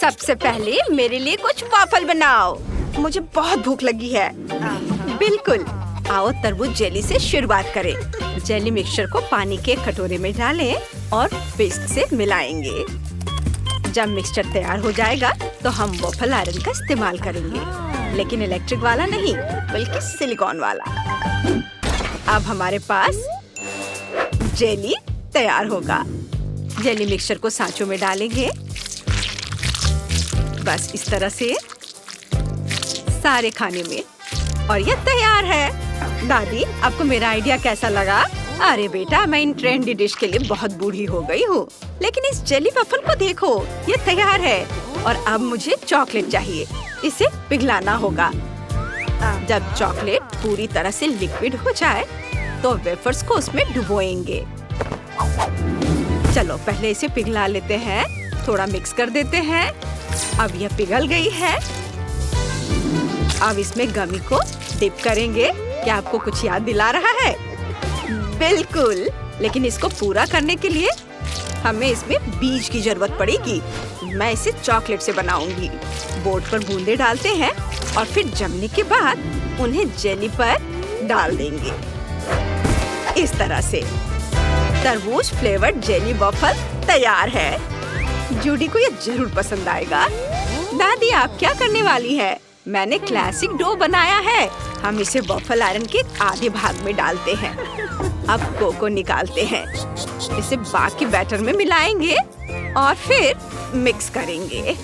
सबसे पहले मेरे लिए कुछ वॉफल बनाओ। मुझे बहुत भूख लगी है। बिल्कुल। आओ तरबूज जेली से शुरुआत करें। जेली मिक्सचर को पानी के कटोरे में डालें और विस्क से मिलाएंगे। जब मिक्सचर तैयार हो जाएगा तो हम वॉफल आयरन का इस्तेमाल करेंगे, लेकिन इलेक्ट्रिक वाला नहीं बल्कि सिलिकॉन वाला। अब हमारे पास जेली तैयार होगा। जेली मिक्सचर को सांचों में डालेंगे, बस इस तरह से सारे खाने में, और ये तैयार है। दादी, आपको मेरा आइडिया कैसा लगा? अरे बेटा, मैं इन ट्रेंडी डिश के लिए बहुत बूढ़ी हो गई हूँ, लेकिन इस जेली वॉफल को देखो, ये तैयार है। और अब मुझे चॉकलेट चाहिए, इसे पिघलाना होगा। जब चॉकलेट पूरी तरह से लिक्विड हो जाए तो वेफर्स को उसमें डुबोएंगे। चलो पहले इसे पिघला लेते हैं, थोड़ा मिक्स कर देते हैं। अब यह पिघल गई है। अब इसमें गमी को डिप करेंगे। क्या आपको कुछ याद दिला रहा है? बिल्कुल, लेकिन इसको पूरा करने के लिए हमें इसमें बीज की जरूरत पड़ेगी। मैं इसे चॉकलेट से बनाऊंगी। बोर्ड पर बूंदे डालते हैं और फिर जमने के बाद उन्हें जेली पर डाल देंगे, इस तरह से। तरबूज फ्लेवर्ड जेली वॉफल तैयार है। जूडी को ये जरूर पसंद आएगा। दादी, आप क्या करने वाली है? मैंने क्लासिक डो बनाया है। हम इसे वॉफल आयरन के आधे भाग में डालते हैं। अब कोको निकालते हैं, इसे बाकी बैटर में मिलाएंगे और फिर मिक्स करेंगे।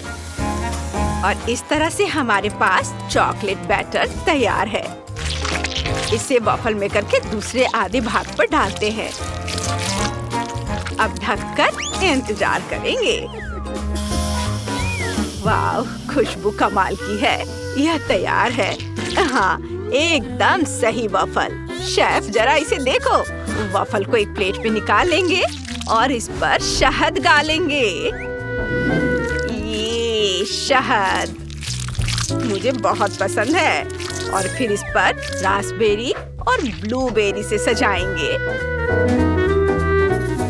और इस तरह से हमारे पास चॉकलेट बैटर तैयार है। इसे वॉफल मेकर के दूसरे आधे भाग पर डालते हैं। अब ढककर इंतजार करेंगे। वाह, खुशबू कमाल की है। यह तैयार है। हाँ, एकदम सही वॉफल। शेफ, जरा इसे देखो। वॉफल को एक प्लेट पे निकाल लेंगे और इस पर शहद डालेंगे। ये शहद मुझे बहुत पसंद है। और फिर इस पर रास्पबेरी और ब्लूबेरी से सजाएंगे।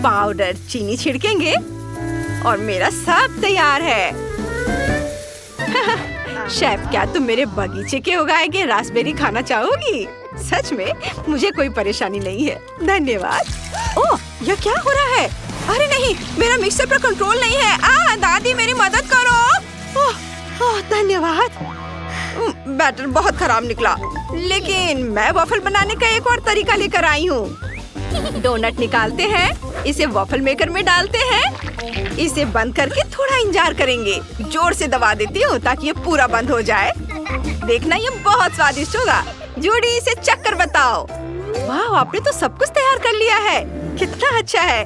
पाउडर चीनी छिड़केंगे और मेरा सब तैयार है। शेफ, क्या तुम मेरे बगीचे के उगाए गए रास्पबेरी खाना चाहोगी? सच में मुझे कोई परेशानी नहीं है, धन्यवाद। ओह, यह क्या हो रहा है? अरे नहीं, मेरा मिक्सर पर कंट्रोल नहीं है। दादी, मेरी मदद करो। ओह, धन्यवाद। बैटर बहुत खराब निकला, लेकिन मैं वॉफल बनाने का एक और तरीका लेकर आई हूँ। डोनट निकालते हैं, इसे वॉफल मेकर में डालते हैं। इसे बंद करके थोड़ा इंतजार करेंगे। जोर से दबा देती हूँ ताकि ये पूरा बंद हो जाए। देखना, ये बहुत स्वादिष्ट होगा। जूडी, इसे चक्कर बताओ। वाह, आपने तो सब कुछ तैयार कर लिया है। कितना अच्छा है।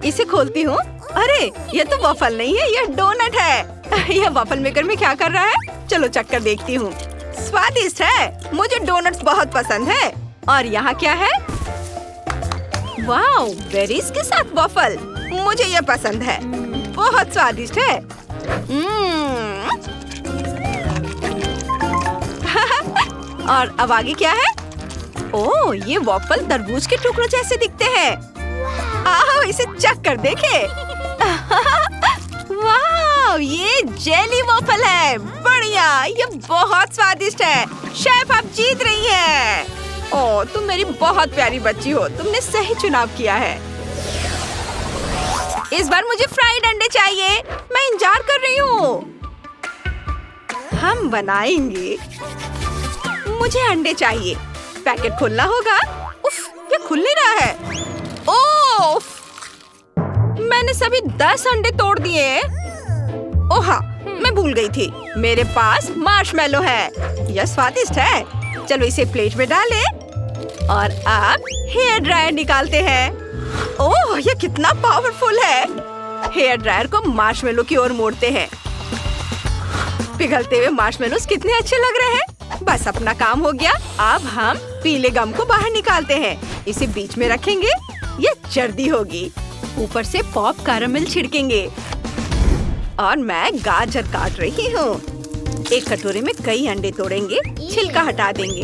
इसे खोलती हूँ। अरे, ये तो वॉफल नहीं है, यह डोनट है। यह वॉफल मेकर में क्या कर रहा है? चलो चक्कर देखती हूँ। स्वादिष्ट है, मुझे डोनट्स बहुत पसंद है। और यहाँ क्या है? वाह, बेरीज के साथ वॉफल, मुझे ये पसंद है। बहुत स्वादिष्ट है। और अब आगे क्या है? ओह, ये वॉफल तरबूज के टुकड़ों जैसे दिखते हैं। आओ, इसे चख कर देखें। वाह, ये जेली वॉफल है। बढ़िया, ये बहुत स्वादिष्ट है। शेफ, आप जीत रही हैं। ओह, तुम मेरी बहुत प्यारी बच्ची हो। तुमने सही चुनाव किया है। इस बार मुझे फ्राइड अंडे चाहिए। मैं इंतजार कर रही हूँ। हम बनाएंगे। मुझे अंडे चाहिए। पैकेट खोलना होगा। उफ, ये खुल नहीं रहा है। ओह, मैंने सभी 10 अंडे तोड़ दिए। ओह हाँ, मैं भूल गई थी। मेरे पास मार्शमेलो है। यह स्वादिष्ट है। चलो इसे प्लेट में डालें और अब हेयर ड्रायर निकालते हैं। ओह, यह कितना पावरफुल है। हेयर ड्रायर को मार्शमेलो की ओर मोड़ते हैं। पिघलते हुए मार्शमेलोस कितने अच्छे लग रहे हैं। बस अपना काम हो गया। अब हम पीले गम को बाहर निकालते हैं। इसे बीच में रखेंगे। ये जर्दी होगी। ऊपर से पॉप कैरामल छिड़केंगे। और मैं गाजर काट रही हूँ। एक कटोरे में कई अंडे तोड़ेंगे, छिलका हटा देंगे।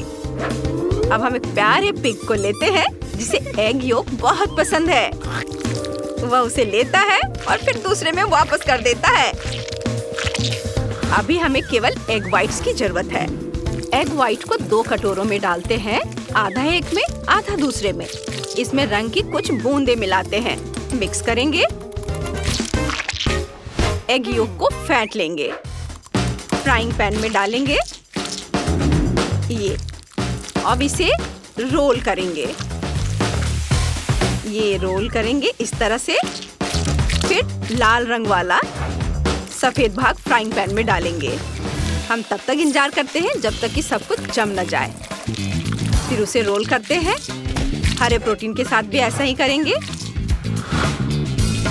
अब हम एक प्यारे पिग को लेते हैं जिसे एग योक बहुत पसंद है। वह उसे लेता है और फिर दूसरे में वापस कर देता है। अभी हमें केवल एग व्हाइट्स की जरूरत है। एग व्हाइट को 2 कटोरों में डालते हैं, आधा एक में आधा दूसरे में। इसमें रंग की कुछ बूंदें मिलाते हैं, मिक्स करेंगे। एग योक को फेंट लेंगे, फ्राइंग पैन में डालेंगे। ये अब इसे रोल करेंगे। ये रोल करेंगे इस तरह से। फिर लाल रंग वाला सफेद भाग फ्राइंग पैन में डालेंगे। हम तब तक इंतजार करते हैं जब तक कि सब कुछ जम न जाए। फिर उसे रोल करते हैं। हरे प्रोटीन के साथ भी ऐसा ही करेंगे।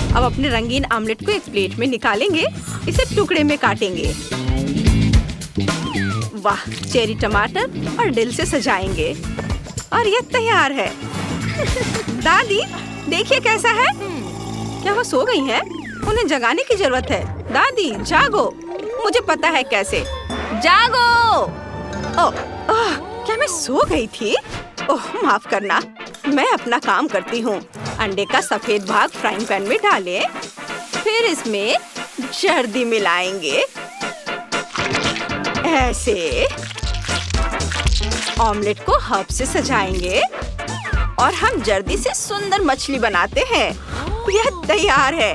अब अपने रंगीन ऑमलेट को एक प्लेट में निकालेंगे। इसे टुकड़े में काटेंगे। वाह, चेरी टमाटर और दिल से सजाएंगे और ये तैयार है। दादी देखिए कैसा है। क्या वो सो गई हैं? उन्हें जगाने की जरूरत है। दादी जागो, मुझे पता है कैसे। जागो। क्या मैं सो गई थी? ओह माफ करना, मैं अपना काम करती हूँ। अंडे का सफेद भाग फ्राइंग पैन में डालें। फिर इसमें जर्दी मिलाएंगे ऐसे। ऑमलेट को हर्ब से सजाएंगे और हम जर्दी से सुंदर मछली बनाते हैं। यह तैयार है।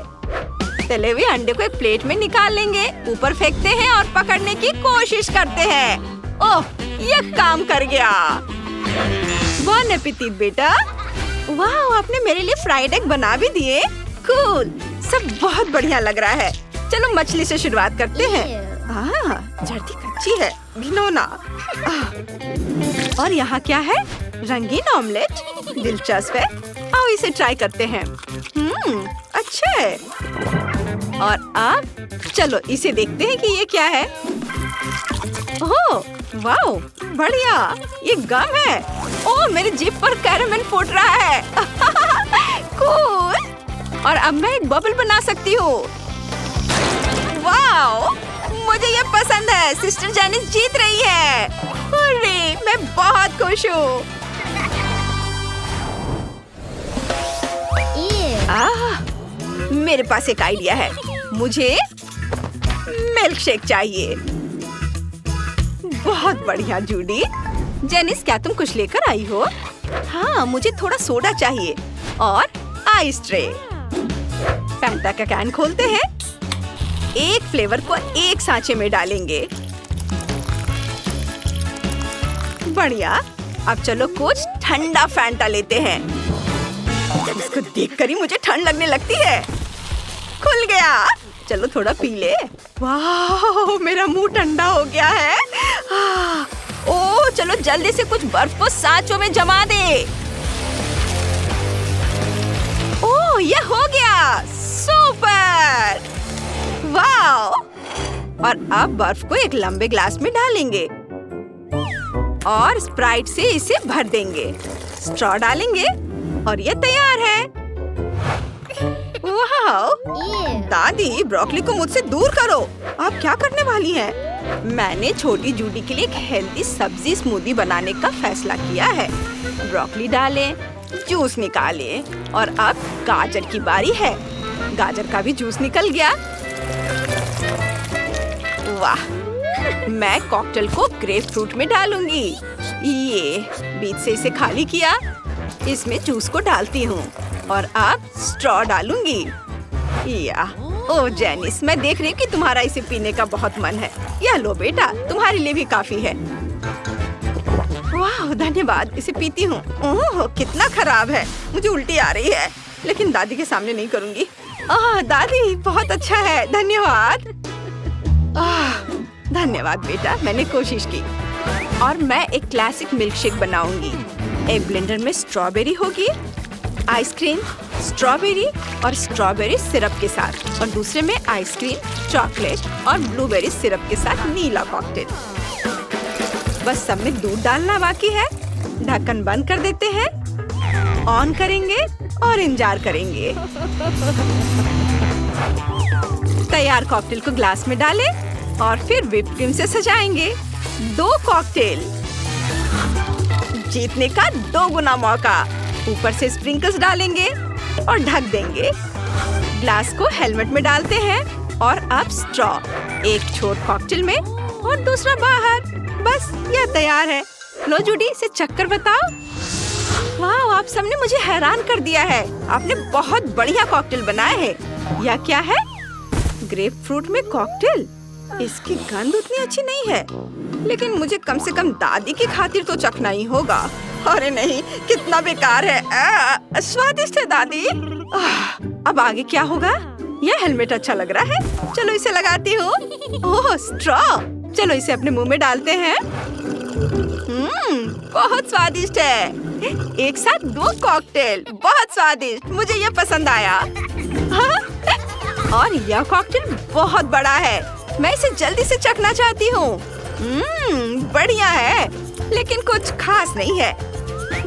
तले हुए अंडे को एक प्लेट में निकाल लेंगे, ऊपर फेंकते हैं और पकड़ने की कोशिश करते हैं। ओह, यह काम कर गया। बॉन एपेटिट बेटा। वाह, आपने मेरे लिए फ्राइड एग बना भी दिए। कूल, सब बहुत बढ़िया लग रहा है। चलो मछली से शुरुआत करते हैं। जर्दी कच्ची है, घिनौना। और यहाँ क्या है? रंगीन ऑमलेट। दिलचस्प है। आओ इसे ट्राई करते हैं। अच्छा है। और अब चलो इसे देखते हैं कि ये क्या है। ओह वाह, बढ़िया, ये गम है। ओह, मेरी जीभ पर कैरामेल फूट रहा है। कूल। और अब मैं एक बबल बना सकती हूँ। वाह, मुझे ये पसंद है। सिस्टर जेनिस जीत रही है। अरे, मैं बहुत खुश हूँ। मेरे पास एक आइडिया है। मुझे मिल्क शेक चाहिए। बहुत बढ़िया जूडी। जेनिस, क्या तुम कुछ लेकर आई हो? हाँ, मुझे थोड़ा सोडा चाहिए और आइस ट्रे। फैंटा का कैन खोलते हैं। एक फ्लेवर को एक सांचे में डालेंगे। बढ़िया। अब चलो कुछ ठंडा फैंटा लेते हैं। इसको देखकर ही मुझे ठंड लगने लगती है। खुल गया। चलो थोड़ा पी ले। वाह, मेरा मुंह ठंडा हो गया है। ओह, चलो जल्दी से कुछ बर्फ को सांचों में जमा दे। ओह, ये हो गया। सुपर। वाह। और अब बर्फ को एक लंबे ग्लास में डालेंगे और स्प्राइट से इसे भर देंगे। स्ट्रॉ डालेंगे और ये तैयार है। वाह, दादी ब्रोकली को मुझसे दूर करो। आप क्या करने वाली हैं? मैंने छोटी जूडी के लिए एक हेल्दी सब्जी स्मूदी बनाने का फैसला किया है। ब्रोकली डालें, जूस निकालें और अब गाजर की बारी है। गाजर का भी जूस निकल गया। वाह, मैं कॉकटेल को ग्रेप फ्रूट में डालूंगी। ये बीच से इसे खाली किया। इसमें जूस को डालती हूँ और अब स्ट्रॉ डालूंगी। या ओह जेनिस, मैं देख रही हूँ कि तुम्हारा इसे पीने का बहुत मन है। यह लो बेटा, तुम्हारे लिए भी काफी है। वाह, धन्यवाद। इसे पीती हूँ। ओह, कितना खराब है। मुझे उल्टी आ रही है, लेकिन दादी के सामने नहीं करूँगी। दादी बहुत अच्छा है, धन्यवाद। धन्यवाद बेटा, मैंने कोशिश की। और मैं एक क्लासिक मिल्क शेक बनाऊंगी। एक ब्लेंडर में स्ट्रॉबेरी होगी, आइसक्रीम, स्ट्रॉबेरी और स्ट्रॉबेरी सिरप के साथ, और दूसरे में आइसक्रीम, चॉकलेट और ब्लूबेरी सिरप के साथ नीला कॉकटेल। बस सब में दूध डालना बाकी है। ढक्कन बंद कर देते हैं, ऑन करेंगे और इंतजार करेंगे। तैयार कॉकटेल को ग्लास में डालें और फिर व्हिप क्रीम से सजाएंगे। 2 कॉकटेल, जीतने का 2 गुना मौका। ऊपर से स्प्रिंकल्स डालेंगे और ढक देंगे। ग्लास को हेलमेट में डालते हैं और अब स्ट्रॉ, एक छोट कॉकटेल में और दूसरा बाहर। बस यह तैयार है। लो जूडी, इसे चक्कर बताओ। वाह, आप सबने मुझे हैरान कर दिया है। आपने बहुत बढ़िया कॉकटेल बनाया है। यह क्या है? ग्रेप फ्रूट में कॉकटेल। इसकी गंध उतनी अच्छी नहीं है, लेकिन मुझे कम से कम दादी की खातिर तो चखना ही होगा। अरे नहीं, कितना बेकार है। स्वादिष्ट है दादी। अब आगे क्या होगा? यह हेलमेट अच्छा लग रहा है, चलो इसे लगाती हूँ। ओह, स्ट्रॉ, चलो इसे अपने मुंह में डालते हैं। बहुत स्वादिष्ट है। एक साथ 2 कॉकटेल, बहुत स्वादिष्ट, मुझे यह पसंद आया। हाँ? और यह कॉकटेल बहुत बड़ा है, मैं इसे जल्दी से चखना चाहती हूँ। बढ़िया है, लेकिन कुछ खास नहीं है।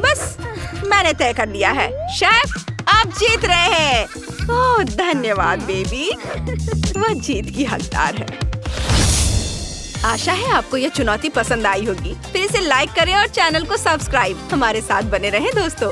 बस मैंने तय कर लिया है। शेफ, आप जीत रहे हैं। ओह, धन्यवाद बेबी। वह जीत की हकदार है। आशा है आपको यह चुनौती पसंद आई होगी। फिर इसे लाइक करें और चैनल को सब्सक्राइब। हमारे साथ बने रहें दोस्तों।